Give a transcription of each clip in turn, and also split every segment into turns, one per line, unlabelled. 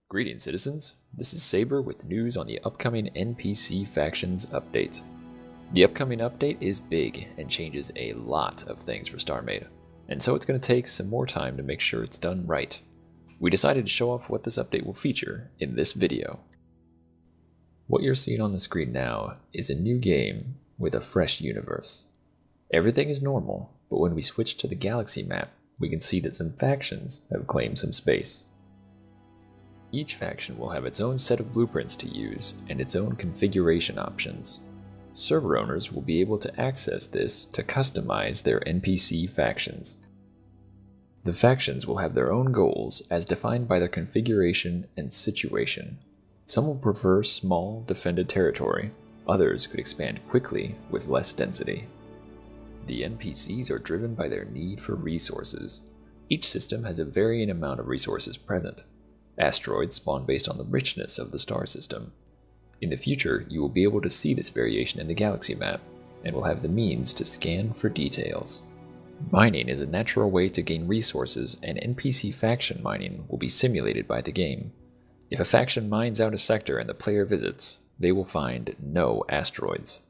Greetings, citizens. This is Saber with news on the upcoming NPC Factions update. The upcoming update is big and changes a lot of things for Starmade, and so it's going to take some more time to make sure it's done right. We decided to show off what this update will feature in this video. What you're seeing on the screen now is a new game with a fresh universe. Everything is normal, but when we switch to the galaxy map, we can see that some factions have claimed some space. Each faction will have its own set of blueprints to use and its own configuration options. Server owners will be able to access this to customize their NPC factions. The factions will have their own goals as defined by their configuration and situation. Some will prefer small, defended territory, others could expand quickly with less density. The NPCs are driven by their need for resources. Each system has a varying amount of resources present. Asteroids spawn based on the richness of the star system. In the future, you will be able to see this variation in the galaxy map, and will have the means to scan for details. Mining is a natural way to gain resources, and NPC faction mining will be simulated by the game. If a faction mines out a sector and the player visits, they will find no asteroids.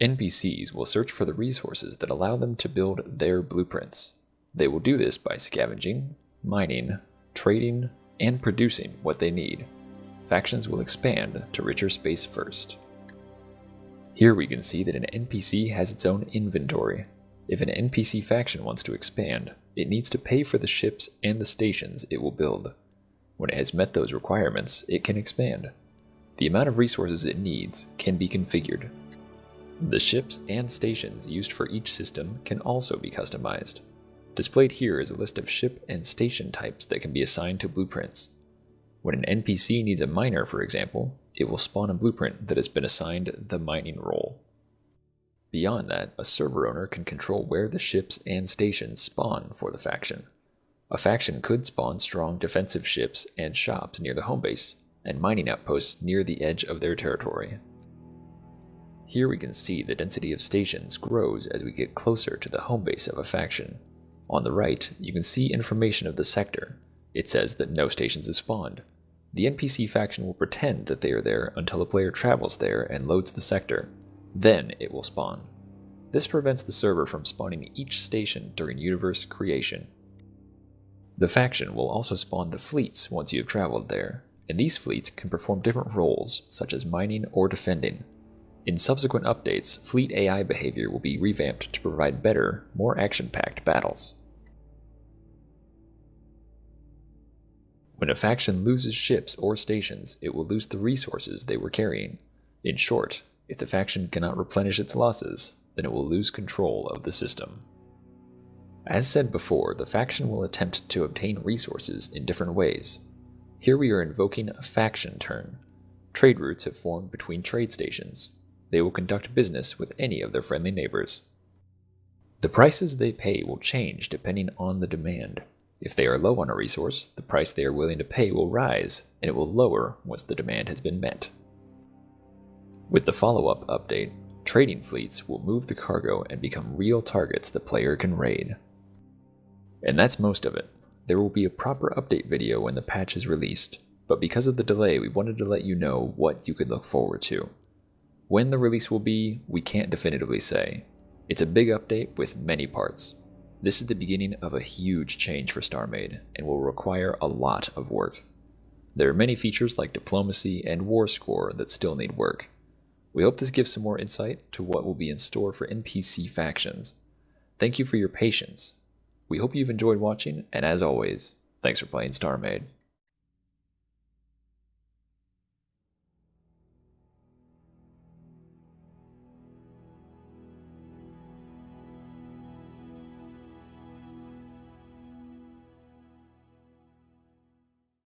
NPCs will search for the resources that allow them to build their blueprints. They will do this by scavenging, mining, trading, and producing what they need. Factions will expand to richer space first. Here we can see that an NPC has its own inventory. If an NPC faction wants to expand, it needs to pay for the ships and the stations it will build. When it has met those requirements, it can expand. The amount of resources it needs can be configured. The ships and stations used for each system can also be customized. Displayed here is a list of ship and station types that can be assigned to blueprints. When an NPC needs a miner, for example, it will spawn a blueprint that has been assigned the mining role. Beyond that, a server owner can control where the ships and stations spawn for the faction. A faction could spawn strong defensive ships and shops near the home base, and mining outposts near the edge of their territory. Here we can see the density of stations grows as we get closer to the home base of a faction. On the right, you can see information of the sector. It says that no stations have spawned. The NPC faction will pretend that they are there until the player travels there and loads the sector. Then it will spawn. This prevents the server from spawning each station during universe creation. The faction will also spawn the fleets once you have traveled there, and these fleets can perform different roles, such as mining or defending. In subsequent updates, fleet AI behavior will be revamped to provide better, more action-packed battles. When a faction loses ships or stations, it will lose the resources they were carrying. In short, if the faction cannot replenish its losses, then it will lose control of the system. As said before, the faction will attempt to obtain resources in different ways. Here we are invoking a faction turn. Trade routes have formed between trade stations. They will conduct business with any of their friendly neighbors. The prices they pay will change depending on the demand. If they are low on a resource, the price they are willing to pay will rise, and it will lower once the demand has been met. With the follow-up update, trading fleets will move the cargo and become real targets the player can raid. And that's most of it. There will be a proper update video when the patch is released, but because of the delay, we wanted to let you know what you could look forward to. When the release will be, we can't definitively say. It's a big update with many parts. This is the beginning of a huge change for Starmade, and will require a lot of work. There are many features like diplomacy and war score that still need work. We hope this gives some more insight to what will be in store for NPC factions. Thank you for your patience. We hope you've enjoyed watching, and as always, thanks for playing Starmade.